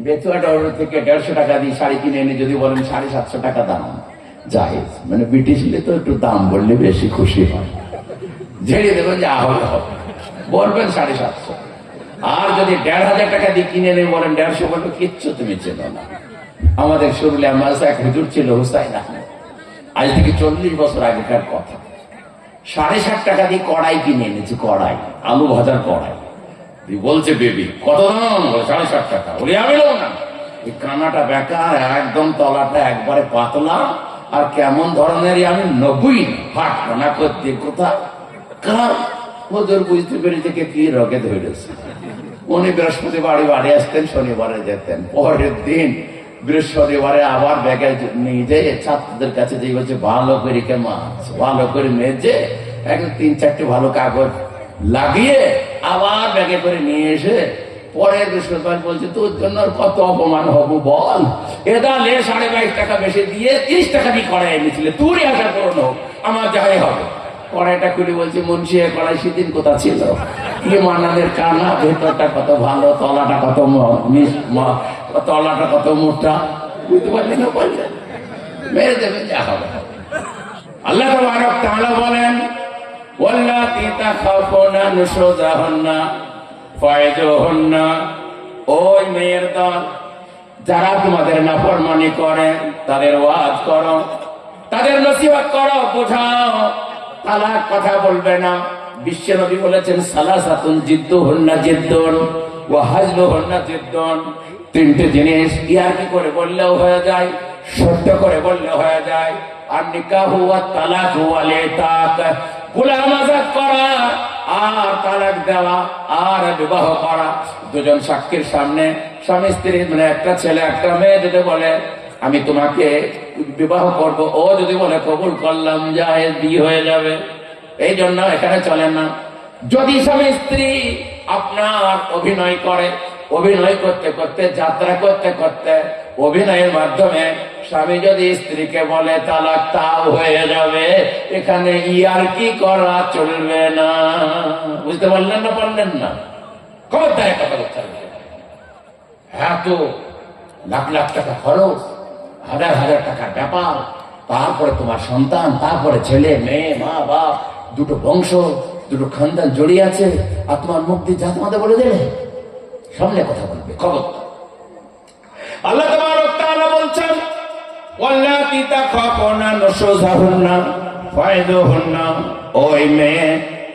বেতুয়া ডর থেকে 150 টাকা দিয়ে শাড়ি কিনে এনে যদি বলেন 750 টাকা দাম, যায়। মানে ব্রিটিশ হলে তো একটু দাম বললে বেশি খুশি হয়, ঝেড়ে দেবেন যা হবে হবে, বলবেন 750। আর যদি 1500 টাকা দিয়ে কিনে এনে বলেন 150, বলবে কিচ্ছু তুমি চেনো না। আমাদের শুরুলে আমার এক হুজুর ছিল হুসাইন আহমেদ, আজ থেকে 40 বছর আগেকার কথা। 7.5 টাকা দিয়ে কড়াই কিনে এনেছি, কড়াই, আলু ভাজার কড়াই। বলছে বেবি কত দাম? 7.5 টাকা। বলি আমি নেব না। এই কানাটা বেকার, একদম তলাটা একবারে পাতলা, আর কেমন ধরনের আমি 90 হাট কানা করতে কোথায় কার হুজুর বুঝতে পেরেছে কি রোগে ধরেছে। উনি বৃহস্পতিবার বাড়ি আসতেন, শনিবারে যেতেন। পরের দিন বৃহস্পতিবারে আবার ব্যাগে নিয়ে যেয়ে ছাত্রদের কাছে যে বলছে ভালো করে মাছ ভালো করে মেজে একদম 3-4টে ভালো কাগজ লাগিয়ে আবার ব্যাগে করে নিয়ে এসে পরের বৃহস্পতিবার বলছে তোর জন্য আর কত অপমান হবো বল। এটা 22.5 টাকা বেশি দিয়ে 30 টাকা দিয়ে কড়াই এনেছিলে, তুই আশা করো না আমার যাই হবে। কড়াইটা খুলে বলছে মুন্সি কড়াই সেদিন কোথা ছিল? কি মানাদের কানা, ভেতরটা কত ভালো, তলাটা কত তলাটা কত মোটা, বুঝতে পারলেন না? বললেন মেরে দেবে, যা হবে। আল্লাহ তাবারক তাআলা বলেন ওয়াল্লাতী তাখাফুনা নুশুযাহুন্না ফাইযুহুন্না, ওই মেয়ের দল যারা তোমাদের নাফরমানি করে তাদের ওয়াজ করো, তাদের নসিহত করো, বোঝাও। তালাক কথা বলবে না। বিশ্ব নবী বলেছেন সালাসাতুন জিদ্দুহুন্না জিদ্দুন ওয়া হাজলুহুন্না জিদ্দুন, তিনটে জিনিস ইয়ার্কি করে বললেও হয়ে যায়, সত্য করে বললেও হয়ে যায়। আর নিকাহু ওয়া তালাকু ওয়াল ইতাক, গোলাম আযাদ করা আর তালাক দেওয়া আর বিবাহ করা। দুজন সাক্ষীর সামনে স্বামী স্ত্রী, মানে একটা ছেলে একটা মেয়ে যদি বলে আমি তোমাকে বিবাহ করব, ও যদি বলে কবুল করলাম, জায়েজ বিয়ে হয়ে যাবে। এই জন্য এখানে চলে না। যদি স্বামী স্ত্রী আপনার অভিনয় করে, অভিনয় করতে করতে, যাত্রা করতে করতে, অভিনয়ের মাধ্যমে স্বামী যদি স্ত্রীকে বলে তালাক, তাও হয়ে যাবে। এখানে ইয়ার্কি করা চলবে না। বুঝতে পারলেন না? পারলেন না? খবরদার কথা বলতে হবে। হ্যাঁ, তো লাখ লাখ টাকা খরচ, হাজার হাজার টাকার ব্যাপার, তারপরে তোমার সন্তান, তারপরে ছেলে মেয়ে, মা বাপ, দুটো বংশ, দুটো খানদান জড়িয়ে আছে, আর তোমার মুখ দিয়ে যা তোমাদের বলে দেবে, সামনে কথা বলবে। খবর। আল্লাহ তাবারক তাআলা বলছেন ওয়াল্লাতী তাখাফুনা নুশুযাহুন্না ফাইযুহুন্না, ওই মেয়ে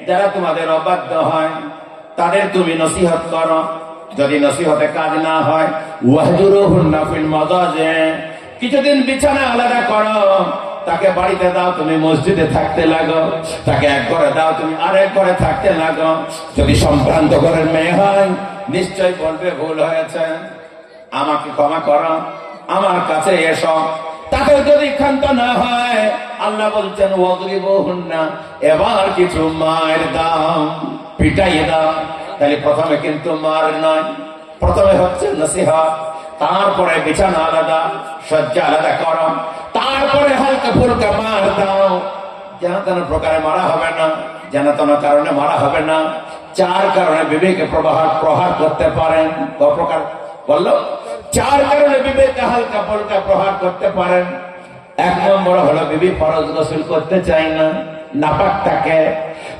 যারা তোমাদের অবাধ্য হয় তাদের তুমি নসিহত করো। যদি নসিহতে কাজ না হয় ওয়াহজুরুহুন্না ফিল মাযাজি, কিছুদিন বিছানা আলাদা করো। তাকে বাড়িতে দাও, তুমি মসজিদে থাকতে লাগো। তাকে এক ঘরে দাও, তুমি আরেক ঘরে থাকতে লাগো। যদি সম্ভ্রান্ত ঘরের মেয়ে হয় নিশ্চয় বলবে ভুল হয়েছে, আমাকে ক্ষমা করো, আমার কাছে এসো। তাকে যদি ক্ষান্ত না হয় আল্লাহ বলছেন ওয়াদরিবুহুন্না, এবার কিছু মায়ের দাও, পিটাইয়ে দাও। তাহলে প্রথমে কিন্তু মার নয়, প্রথমে হচ্ছে নসিহত, তারপরে বিছানা আলাদা, শয্যা আলাদা করো, তারপরে হালকা ফুলকা মার দাও। যেন তেন প্রকারে মারা হবে না, যেন তেন কারণে মারা হবে না। চার কারণে বিবেকে প্রহার করতে পারেন। ক প্রকার বললো? চার কারণে বিবেকে হালকা ফুলকা প্রহার করতে পারেন। এক নম্বর হলো বিবি ফরজ গোসল করতে চায় না, নাপাক থাকে।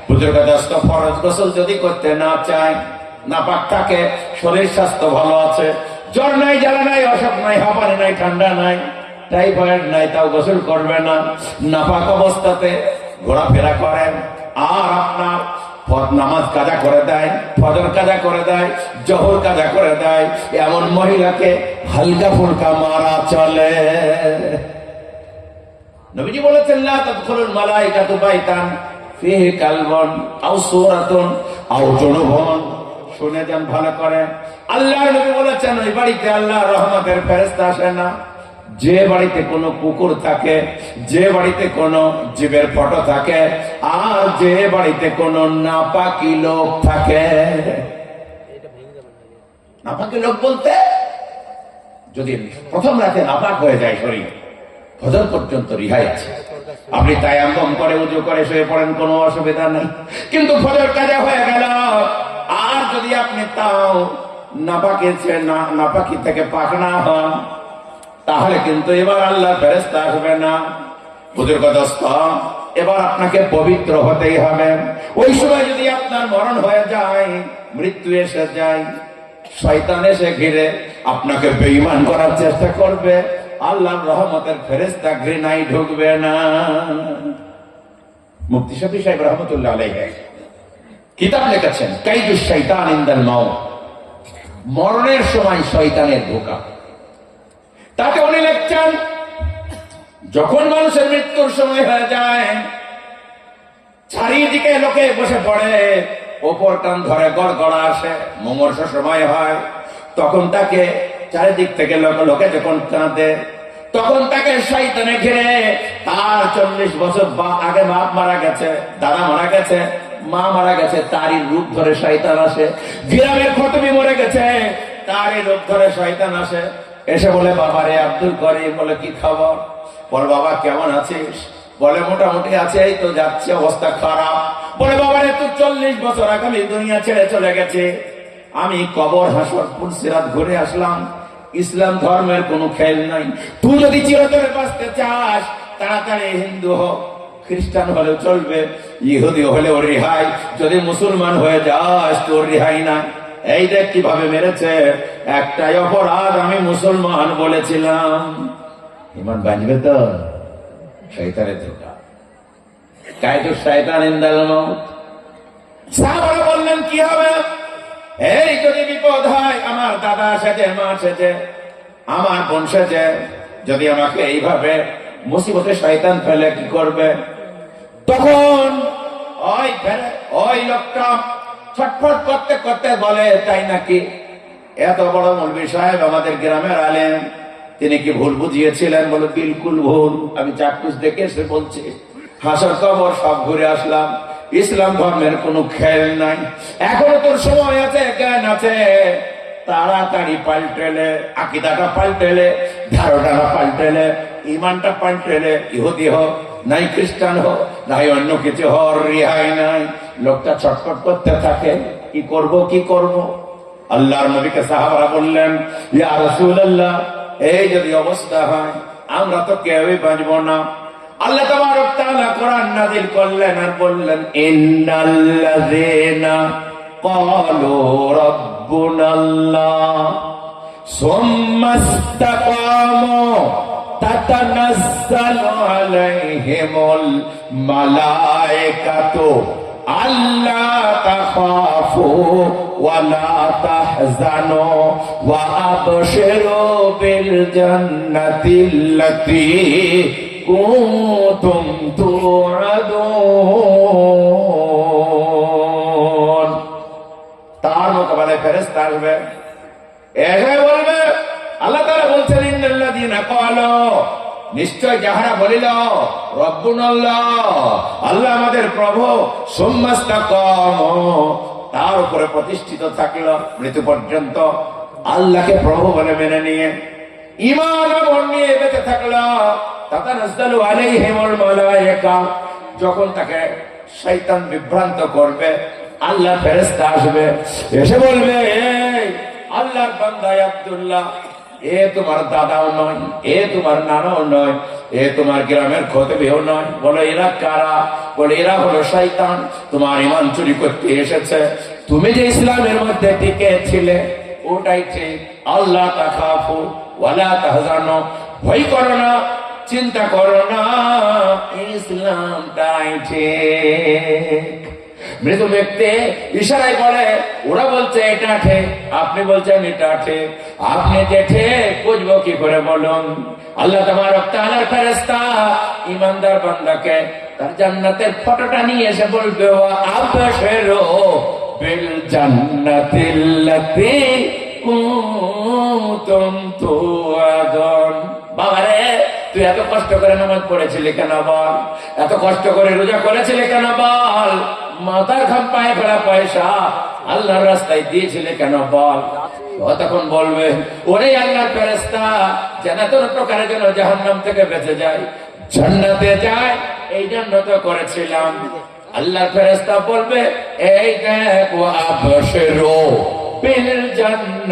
বুজুর্গদস্ত ফরজ গোসল যদি করতে না চায়, নাপাক থাকে, শরীর স্বাস্থ্য ভালো আছে, জ্বর নাই, জ্বালা নাই, অসুখ নাই, হাঁপানি নাই, ঠান্ডা নাই, টাইফয়েড নাই, তাও গোসল করবে না। নাপাক অবস্থাতে ঘোরাফেরা করেন, আর আপনার নামাজ কাজা করে দেয়, ফজর কাজা করে দেয়, জোহর কাজা করে দেয়, এমন মহিলাকে হালকা ফুলকা মারা চলে। নবীজি বলেছেন লা তাদখুলুল মালাইকাতু বাইতান ফিহি কালবুন আও সূরাতুন আও জুনুবুন। শুনে যান ভালো করে, আল্লাহর নবী বলেছেন ওই বাড়িতে আল্লাহর রহমতের ফেরেশতা আসে না যে বাড়িতে কোনো কুকুর থাকে, যে বাড়িতে কোনো জীবের ফটো থাকে, আর যে বাড়িতে কোনো নাপাকি লোক থাকে। নাপাকি লোক বলতে যদি প্রথম রাতে নাপাক হয়ে যায় শরীর, ফজর পর্যন্ত রিহাই আছে। আপনি তায়াম্মুম করে উযু করে শুয়ে পড়েন, কোনো অসুবিধা নেই। কিন্তু ফজর কাজা হয়ে গেল, আর যদি আপনি তাও নাপাকি থেকে পাক না হন, তাহলে কিন্তু এবার আল্লাহ ফেরেশতা আসবে না। বুজুর্গদস্ত, এবার আপনাকে পবিত্র হতেই হবে। ওই সময় যদি আপনার মরণ হয়ে যায়, মৃত্যু এসে যায়, শয়তান এসে ঘিরে আপনাকে বেঈমান করার চেষ্টা করবে, আল্লাহর রহমতের ফেরেশতা ঘৃণায় ঢুকবে না। মুফতি শফি সাহেব রহমতুল্লাহ আলাইহি কিতাব লিখেছেন কাইদুশ শাইতান ইনদাল মাউত, মরণের সময় শয়তানের ধোঁকা। তাতে উনি লিখছেন যখন মানুষের মৃত্যুর সময় হয়ে যায়, চারিদিকে লোকে বসে পড়ে, ওপর টান ধরে গড়গড়া আসে, মুমূর্ষ সময় হয়, তখন তাকে চারিদিক থেকে লোকে যখন কাঁদে, তখন তাকে শয়তানে ঘিরে। তার 40 বছর আগে বাপ মারা গেছে, দাদা মারা গেছে, মা মারা গেছে, তারই রূপ ধরে শয়তান আসে। গ্রামের খতমি মরে গেছে, তারই রূপ ধরে শয়তান আসে, এসে বলে বাবা রে আব্দুল করিম, বলে কি খবর? বলে বাবা কেমন আছিস? বলে মোটামুটি আছে, এই তো যাচ্ছে, অবস্থা খারাপ। বলে বাবা রে তুই 40 বছর আগে আমি দুনিয়া ছেড়ে চলে গেছে, আমি কবর হাসর পুলসিরাত ঘুরে আসলাম, ইসলাম ধর্মের কোনো খেল নাই। তুই যদি চিরতরে বাঁচতে চাস তাড়াতাড়ি হিন্দু হ, খ্রিস্টান হলেও চলবে, ইহুদি হলেও রেহাই, যদি মুসলমান হয়ে যাস তোর রেহাই না। এই দেখ কিভাবে মেরেছে, একটাই অপরাধ, আমি মুসলমান বলেছিলাম। ইমান বাঁচবে তো? শয়তানের ধোঁকা, কায়দু শয়তান ইনদাল মাউত। সাহাবারা বললেন কি হবে? এই যদি বিপদ হয়, আমার দাদা সেজে, মা সেজে, আমার বোন সেজে, যদি আমাকে এইভাবে মুসিবতে শয়তান ফেলে কি করবে? তখন ওই লোকটা ছটফট করতে করতে বলে, তাই নাকি? এত বড় মৌলভী সাহেব আমাদের গ্রামের আলেম, তিনি কি ভুল বুঝিয়েছিলেন? বলে বিলকুল ভুল, আমি চাক্ষুষ দেখে এসে বলছি, হাসর কবর সব ঘুরে আসলাম, ইসলাম ধর্মের কোনো খেল নাই। এখনো তোর সময় আছে, জ্ঞান আছে, তাড়াতাড়ি পাল্টেলে, আকিদাটা পাল্টেলে, ধারণাটা পাল্টেলে, ইমানটা পাল্টেলে, ইহুদি হোক নাই খ্রিস্টান হোক নাই অন্য কিছু হওয়ার রেহাই নাই। লোকটা ছটফট করতে থাকে, কি করব কি করব। আল্লাহর নবীকে সাহাবারা বললেন, ইয়া রাসূলুল্লাহ, এই যদি অবস্থা হয় আমরা তো কেউই বাঁচব না। আল্লাহ তাবারক তাআলা কোরআন নাযিল করলেন আর বললেন, ইন্নাল্লাযীনা ক্বালু রাব্বুনাল্লাহ সুম্মা ইসতাকামু তাতানাজ্জালু আলাইহিমুল মালায়েকাতু আল্লা তাখাফু ওয়া লা তাহজানু ওয়া আবশিরু বিল জান্নাতিল্লাতী কুনতুম তুআদুন। তার মোকাবেলায় ফেরেশতা আসবে, এসে বলবে, আল্লাহ তাআলা বলছেন, ইন্নাল্লাযীনা ক্বালু, নিশ্চয় যাহারা বলিল রব্বুনাল্লাহ, আল্লাহ আমাদের প্রভু, সুম্মা ইসতাকামু, তার উপরে প্রতিষ্ঠিত থাকল মৃত্যু পর্যন্ত, আল্লাহকে প্রভু বলে মেনে নিয়ে ঈমান আমল নিয়ে বেঁচে থাকল, তাতানাজ্জালু আলাইহিমুল মালায়েকা, যখন তাকে শয়তান বিভ্রান্ত করবে আল্লাহ ফেরেশতা আসবে, এসে বলবে, এই আল্লাহর বান্দা আব্দুল্লাহ, এ তোমার দাদাও নয়, এ তোমার নানাও নয়, এ তোমার গ্রামের খতিবও নয়। বলে এরা কারা? বলে এরা হলো শয়তান, তোমার ঈমান চুরি করতে এসেছে। তুমি যে ইসলামের মধ্যে টিকে ছিলে ওটাই ঠিক। আল্লাহ তাখাফু ওয়ালা তাহজানু, ভয় করো না, চিন্তা করো না, ইসলামটাই ঠিক। মৃত ব্যক্তি ইশারায় বলে, ওরা বলছে এটা ঠিক, আপনি বলছেন এটা ঠিক, আপনি যে ঠিক বুঝবো কি করে বলুন? আল্লাহ তাবারক তাআলার ফেরেশতা ঈমানদার বান্দাকে তার জান্নাতের ফটোটা নিয়ে এসে বলবে, ওয়া আবশিরু বিল জান্নাতিল্লাতী কুনতুম তুআদুন। বাবারে, তুই এত কষ্ট করে নামাজ পড়েছিলি কেন বল? এত কষ্ট করে রোজা করেছিলি কেন বল? মাথার ঘাম পায়ে ফেলা পয়সা আল্লাহর রাস্তায় দিয়েছিলে কেন বল? তখন বলবে, ওরে আল্লাহর ফেরেশতা, জান্নাতের প্রকারের জন্য জাহান্নাম থেকে বেঁচে যায়, জান্নাতে যায়, এই জন্য তো করেছিলাম। আল্লাহর ফেরেশতা বলবে, এই দেখ, ওয়া আবশিরু বিল জান্নাত।